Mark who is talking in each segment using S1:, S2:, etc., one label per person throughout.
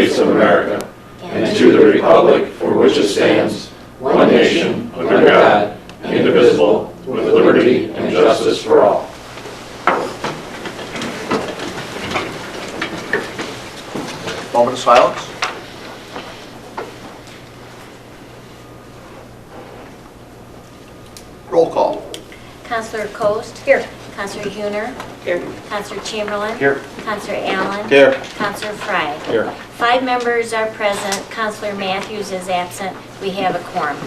S1: States of America and to the republic for which it stands, one nation, under God, indivisible, with liberty and justice for all.
S2: Moment of silence. Roll call.
S3: Councilor Coast? Here. Councilor Huner? Here. Councilor Chamberlain?
S4: Here.
S3: Councilor Allen?
S4: Here.
S3: Councilor Fry?
S4: Here.
S3: 5 members are present. Councilor Matthews is absent. We have a quorum.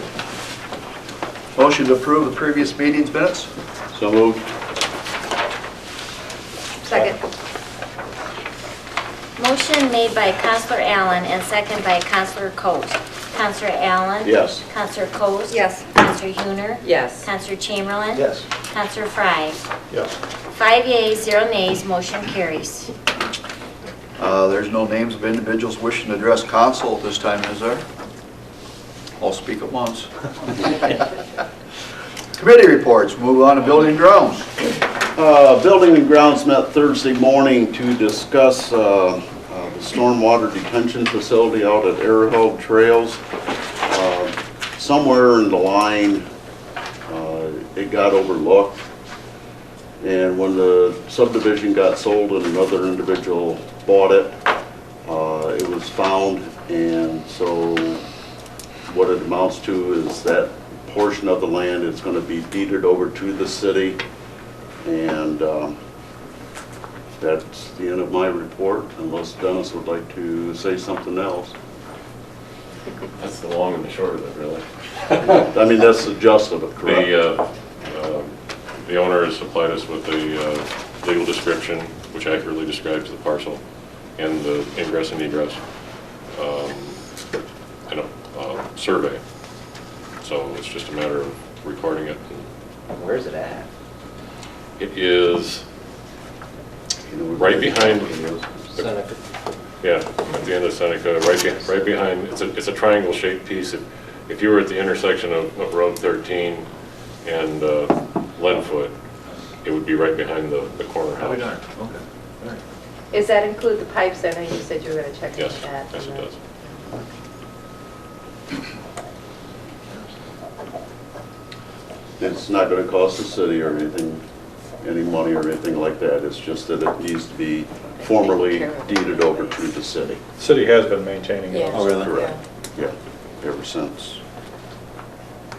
S2: Motion to approve the previous meeting's minutes.
S4: So moved.
S5: Second.
S3: Motion made by Councilor Allen and second by Councilor Coast. Councilor Allen?
S4: Yes.
S3: Councilor Coast?
S5: Yes.
S3: Councilor Huner?
S5: Yes.
S3: Councilor Chamberlain?
S4: Yes.
S3: Councilor Fry?
S4: Yes.
S3: 5 yeas, 0 nays, motion carries.
S2: There's no names of individuals wishing to address council at this time, is there? All speak at once. Committee reports. Move on to building and grounds.
S4: Building and Grounds met Thursday morning to discuss the stormwater detention facility out at Arrowhead Trails. Somewhere in the line, it got overlooked. And when the subdivision got sold and another individual bought it, it was found. And so what it amounts to is that portion of the land is going to be deeded over to the city. And that's the end of my report, unless Dennis would like to say something else.
S1: That's the long and the short of it, really.
S4: I mean, that's the gist of it, correct?
S1: The owner has supplied us with a legal description which accurately describes the parcel and the ingress and egress and a survey. So it's just a matter of recording it.
S6: Where's it at?
S1: It is right behind,
S6: Seneca.
S1: yeah, at the end of Seneca, right behind, it's a triangle-shaped piece. If you were at the intersection of Road 13 and Lenfoot, it would be right behind the corner house.
S2: Okay. All right.
S5: Does that include the pipes? I know you said you were going to check
S1: Yes,
S5: that.
S1: yes it does.
S4: It's not going to cost the city or anything, any money or anything like that. It's just that it needs to be formally deeded over to the city.
S7: City has been maintaining it.
S5: Yeah.
S4: Oh, really? Correct. Yeah, ever since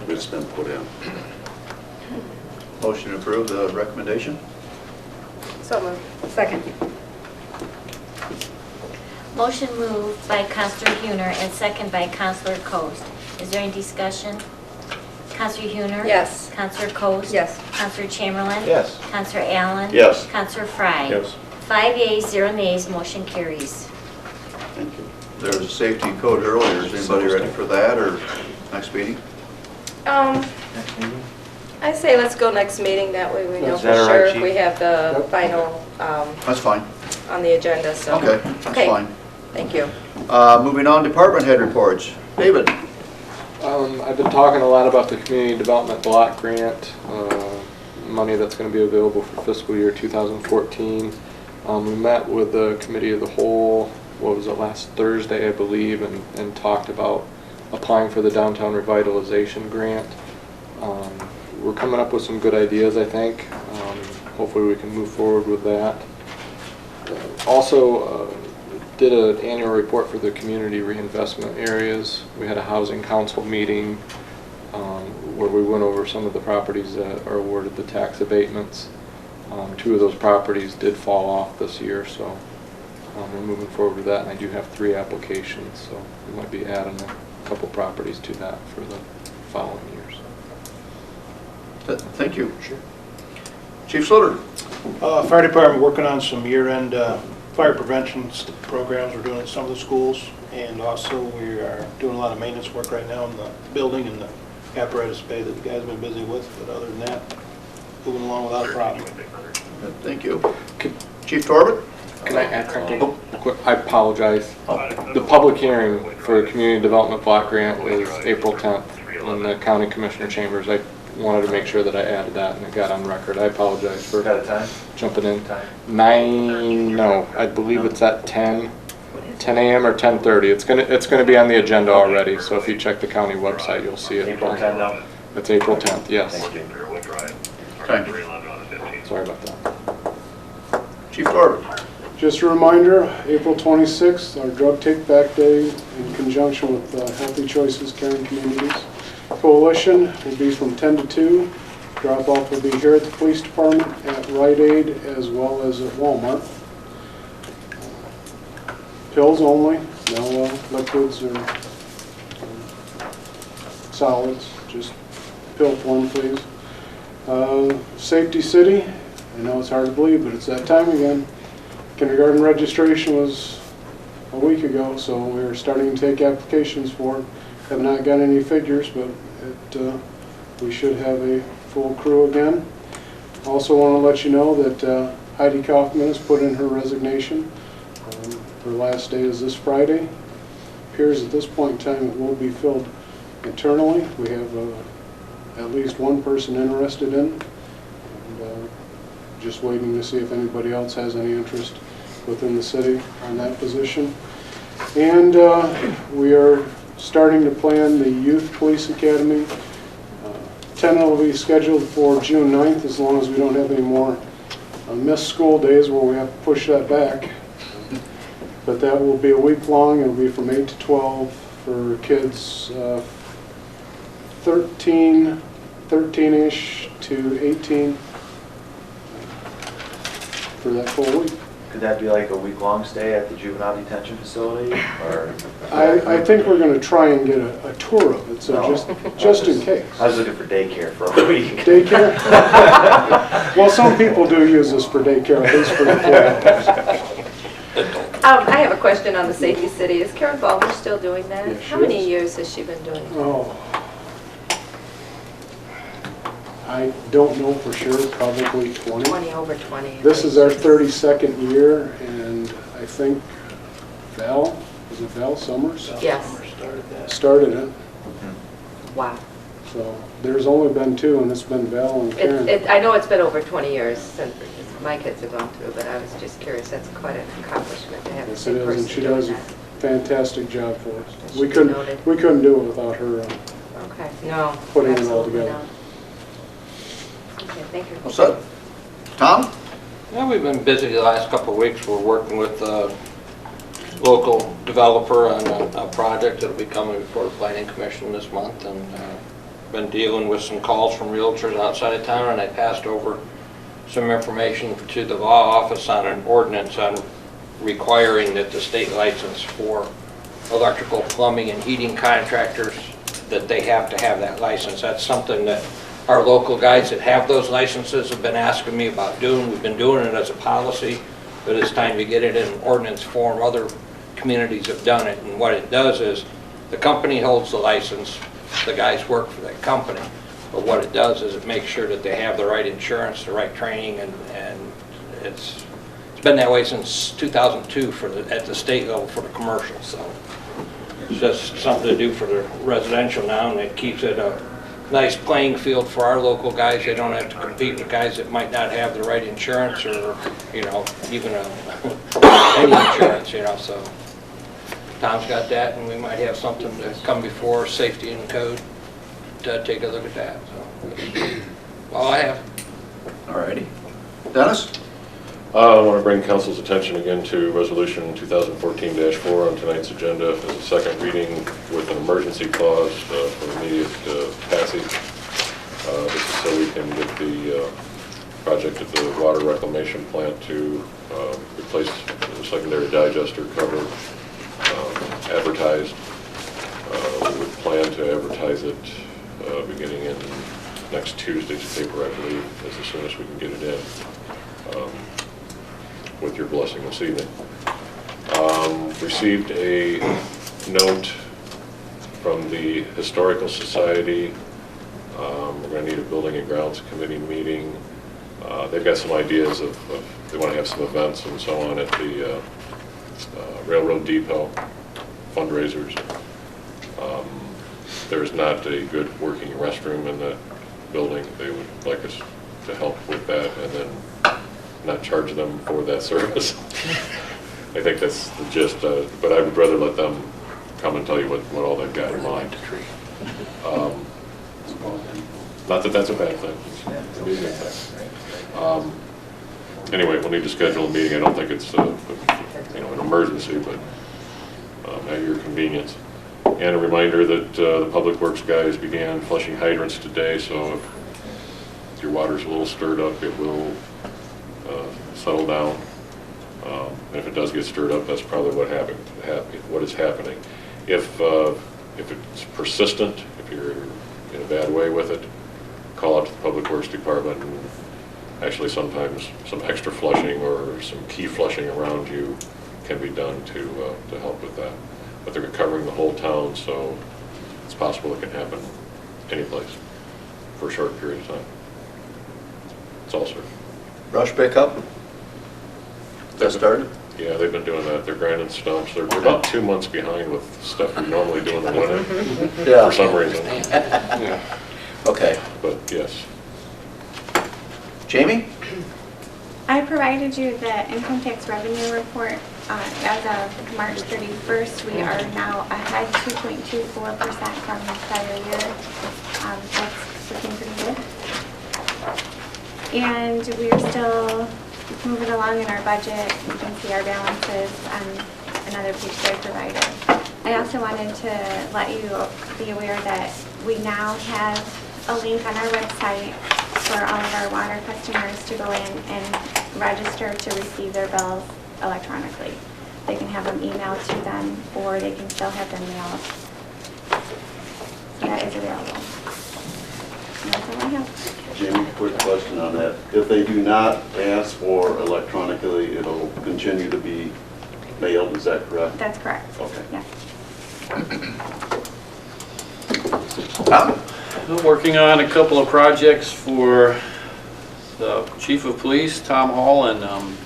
S4: it's been put in.
S2: Motion to approve the recommendation.
S5: So moved. Second.
S3: Motion moved by Councilor Huner and second by Councilor Coast. Is there any discussion? Councilor Huner?
S5: Yes.
S3: Councilor Coast?
S5: Yes.
S3: Councilor Chamberlain?
S4: Yes.
S3: Councilor Allen?
S4: Yes.
S3: Councilor Fry?
S7: Yes.
S3: 5 yeas, 0 nays, motion carries.
S4: Thank you.
S2: There was a safety code earlier. Is anybody ready for that or next meeting?
S5: I say let's go next meeting, that way we know
S6: Is
S5: for
S6: that all right,
S5: sure if
S6: Chief?
S5: we have the final
S2: That's fine.
S5: on the agenda, so.
S2: Okay, that's
S5: Okay.
S2: fine.
S5: Thank you.
S2: Moving on, department head reports. David?
S7: I've been talking a lot about the community development block grant, money that's going to be available for fiscal year 2014. We met with the committee of the whole, what was it, last Thursday, I believe, and talked about applying for the downtown revitalization grant. We're coming up with some good ideas, I think. Hopefully we can move forward with that. Also, did an annual report for the community reinvestment areas. We had a housing council meeting where we went over some of the properties that are awarded the tax abatements. 2 of those properties did fall off this year, so we're moving forward with that, and I do have 3 applications, so we might be adding a couple properties to that for the following years.
S2: Thank you.
S7: Sure.
S2: Chief Slutter?
S8: Fire department working on some year-end fire prevention programs we're doing at some of the schools, and also we are doing a lot of maintenance work right now in the building and the apparatus bay that the guys have been busy with, but other than that, moving along without a problem.
S2: Thank you. Chief Torbett?
S7: Can I add something quick? I apologize. The public hearing for the community development block grant is April 10th in the county commissioner chambers. I wanted to make sure that I added that and it got on record. I apologize for
S6: Got a time?
S7: jumping in.
S6: Time?
S7: 9, no, I believe it's at 10. 10 a.m. or 10:30. It's gonna be on the agenda already, so if you check the county website, you'll see it.
S6: April 10th now?
S7: It's April 10th, yes.
S6: Thank you.
S2: Thank you.
S7: Sorry about that.
S2: Chief Corbett.
S9: Just a reminder, April 26th, our Drug Take Back Day in conjunction with Healthy Choices Caring Communities Coalition will be from 10 to 2. Drop-off will be here at the police department, at Rite Aid, as well as at Walmart. Pills only, no liquids or solids, just pill form, please. Safety City, I know it's hard to believe, but it's that time again. Kindergarten registration was a week ago, so we're starting to take applications for it. Have not got any figures, but we should have a full crew again. Also want to let you know that Heidi Kaufman has put in her resignation. Her last day is this Friday. Appears at this point in time it will be filled internally. We have at least one person interested in it. And, just waiting to see if anybody else has any interest within the city on that position. And we are starting to plan the Youth Police Academy. Tentatively scheduled for June 9th, as long as we don't have any more missed school days where we have to push that back. But that will be a week long. It'll be from 8 to 12 for kids 13-ish to 18 for that full week.
S6: Could that be like a week-long stay at the juvenile detention facility, or?
S9: I think we're going to try and get a tour of it, so
S6: No.
S9: just in case.
S6: I was looking for daycare for a week.
S9: Daycare? Well, some people do use this for daycare, at least for the 4 hours.
S5: I have a question on the Safety City. Is Karen Ballmer still doing that?
S9: Yes, she
S5: How many
S9: is.
S5: years has she been doing it?
S9: Oh. I don't know for sure, probably 20.
S5: 20, over 20.
S9: This is our 32nd year, and I think Val, was it Val Summers?
S5: Yes.
S9: Started it,
S5: Wow.
S9: so there's only been 2, and it's been Val and Karen.
S5: I know it's been over 20 years since my kids have gone through, but I was just curious. That's quite an accomplishment to have the
S9: Yes, it
S5: same
S9: is,
S5: person
S9: and she
S5: doing
S9: does a
S5: that.
S9: fantastic job for us.
S5: That
S9: We
S5: should be
S9: couldn't
S5: noted.
S9: do it without her.
S5: Okay, no.
S9: Putting it all
S5: absolutely
S9: together.
S5: not. Okay, thank you.
S2: What's that? Tom?
S10: Yeah, we've been busy the last couple of weeks. We're working with a local developer on a project that'll be coming before the Planning Commission this month, and been dealing with some calls from realtors outside of town, and I passed over some information to the law office on an ordinance on requiring that the state license for electrical, plumbing, and heating contractors, that they have to have that license. That's something that our local guys that have those licenses have been asking me about doing. We've been doing it as a policy, but it's time to get it in ordinance form. Other communities have done it, and what it does is the company holds the license, the guys work for that company, but what it does is it makes sure that they have the right insurance, the right training, and it's been that way since 2002 at the state level for the commercial. So it's just something to do for the residential now, and it keeps it a nice playing field for our local guys. They don't have to compete with guys that might not have the right insurance, or, you know, even any insurance, you know. So Tom's got that, and we might have something to come before safety and code to take a look at that. So all I have.
S2: All righty. Dennis?
S1: I want to bring council's attention again to resolution 2014-4 on tonight's agenda as a second reading with an emergency clause for immediate passage. This is so we can get the project at the water reclamation plant to replace the secondary digester cover advertised. We would plan to advertise it beginning in next Tuesday's paper, I believe, as soon as we can get it in. With your blessing this evening. Received a note from the Historical Society. We're going to need a Building and Grounds Committee meeting. They've got some ideas of they want to have some events and so on at the Railroad Depot, fundraisers. There's not a good working restroom in the building. They would like us to help with that, and then not charge them for that service. I think that's the gist, but I would rather let them come and tell you what all they've got in mind. Not that that's a bad thing. It's a good thing. Anyway, we'll need to schedule a meeting. I don't think it's an emergency, but at your convenience. And a reminder that the Public Works guys began flushing hydrants today, so if your water's a little stirred up, it will settle down. And if it does get stirred up, that's probably what is happening. If it's persistent, if you're in a bad way with it, call out to the Public Works Department, and actually sometimes some extra flushing or some key flushing around you can be done to help with that. But they're covering the whole town, so it's possible it can happen any place for a short period of time. It's all certain.
S2: Brush pickup? That started?
S1: Yeah, they've been doing that. They're grinding stumps. They're about 2 months behind with stuff we normally do in the winter
S2: Yeah.
S1: for some reason.
S2: Okay.
S1: But yes.
S2: Jamie?
S11: I provided you the income tax revenue report. As of March 31st, we are now ahead 2.24% from the prior year. That's looking pretty good. And we're still moving along in our budget. You can see our balances on another page that I provided. I also wanted to let you be aware that we now have a link on our website for all of our water customers to go in and register to receive their bills electronically. They can have them emailed to them, or they can still have them mailed. So that is available. And that's all I have.
S4: Jamie, quick question on that. If they do not ask for electronically, it'll continue to be mailed, is that correct?
S11: That's correct.
S4: Okay.
S11: Yes.
S2: Tom?
S12: I'm working on a couple of projects for the Chief of Police, Tom Hall, and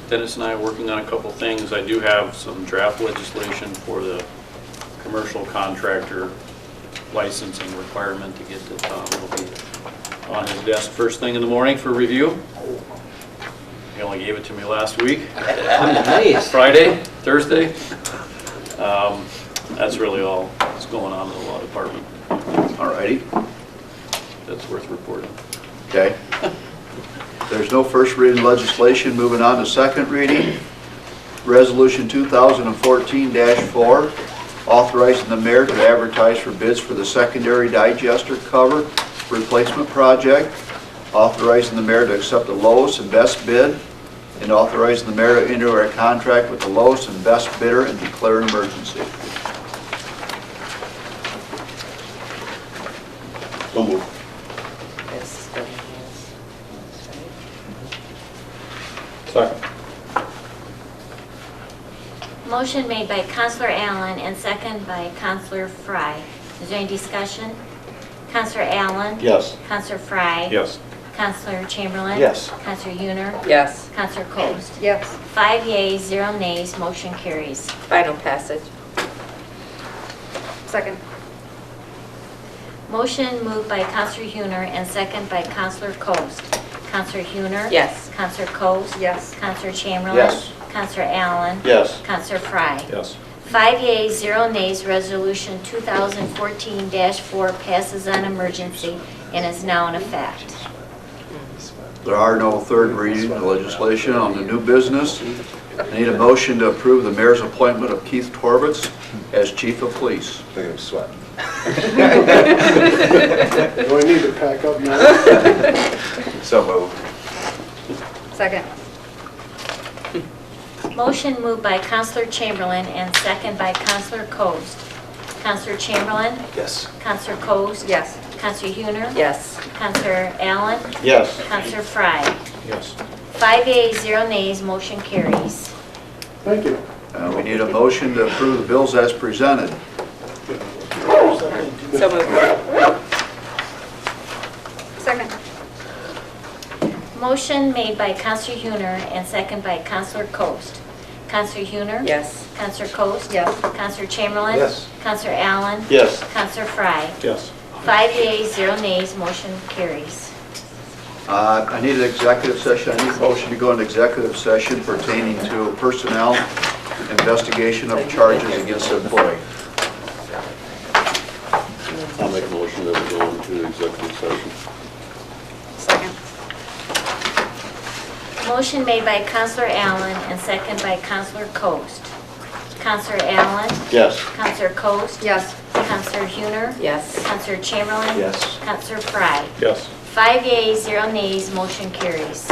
S12: Dennis and I are working on a couple of things. I do have some draft legislation for the commercial contractor licensing requirement to get to Tom. It'll be on his desk first thing in the morning for review. He only gave it to me last week.
S10: Nice.
S12: Friday, Thursday. That's really all that's going on in the law department.
S2: All righty.
S12: That's worth reporting.
S2: Okay. There's no first reading legislation. Moving on to second reading. Resolution 2014-4, authorizing the mayor to advertise for bids for the secondary digester cover replacement project, authorizing the mayor to accept the lowest and best bid, and authorizing the mayor to enter a contract with the lowest and best bidder and declare an emergency.
S4: So moved.
S7: Second.
S3: Motion made by Counselor Allen and second by Counselor Fry. Is there any discussion? Counselor Allen?
S4: Yes.
S3: Counselor Fry?
S7: Yes.
S3: Counselor Chamberlain?
S7: Yes.
S3: Counselor Hüner?
S5: Yes.
S3: Counselor Coast?
S5: Yes.
S3: 5 yeas, 0 nays, motion carries.
S5: Final passage. Second.
S3: Motion moved by Counselor Hüner and second by Counselor Coast. Counselor Hüner?
S5: Yes.
S3: Counselor Coast?
S5: Yes.
S3: Counselor Chamberlain?
S2: Yes.
S3: Counselor Allen?
S4: Yes.
S3: Counselor Fry?
S7: Yes.
S3: 5 yeas, 0 nays, resolution 2014-4 passes on emergency and is now in effect.
S2: There are no third reading legislation on the new business. I need a motion to approve the mayor's appointment of Keith Torvitz as chief of police.
S6: Look at him sweating.
S9: Do I need to pack up now?
S6: So moved.
S5: Second.
S3: Motion moved by Counselor Chamberlain and second by Counselor Coast. Counselor Chamberlain?
S6: Yes.
S3: Counselor Coast?
S5: Yes.
S3: Counselor Hüner?
S5: Yes.
S3: Counselor Allen?
S4: Yes.
S3: Counselor Fry?
S7: Yes.
S3: 5 yeas, 0 nays, motion carries.
S9: Thank you.
S2: We need a motion to approve the bills as presented.
S5: So moved. Second.
S3: Motion made by Counselor Hüner and second by Counselor Coast. Counselor Hüner?
S5: Yes.
S3: Counselor Coast?
S5: Yes.
S3: Counselor Chamberlain?
S6: Yes.
S3: Counselor Allen?
S4: Yes.
S3: Counselor Fry?
S7: Yes.
S3: 5 yeas, 0 nays, motion carries.
S2: I need an executive session. I need a motion to go into executive session pertaining to personnel investigation of charges against employee.
S4: I'll make a motion that we go into executive session.
S5: Second.
S3: Motion made by Counselor Allen and second by Counselor Coast. Counselor Allen?
S4: Yes.
S3: Counselor Coast?
S5: Yes.
S3: Counselor Huner?
S5: Yes.
S3: Counselor Chamberlain?
S6: Yes.
S3: Counselor Fry?
S12: Yes.
S3: 5 yeas, 0 nays, motion carries.